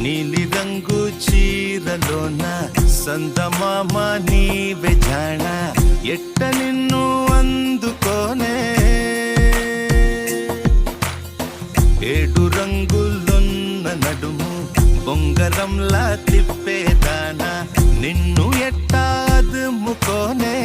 నీలి రంగు చీరలోన సందమామ నీవే జాణ ఎట్ట నిన్ను అందుకోనే ఏడు రంగులున్న నడుము బొంగరంలా తిప్పేదానా నిన్ను ఎట్టా అదుముకోనే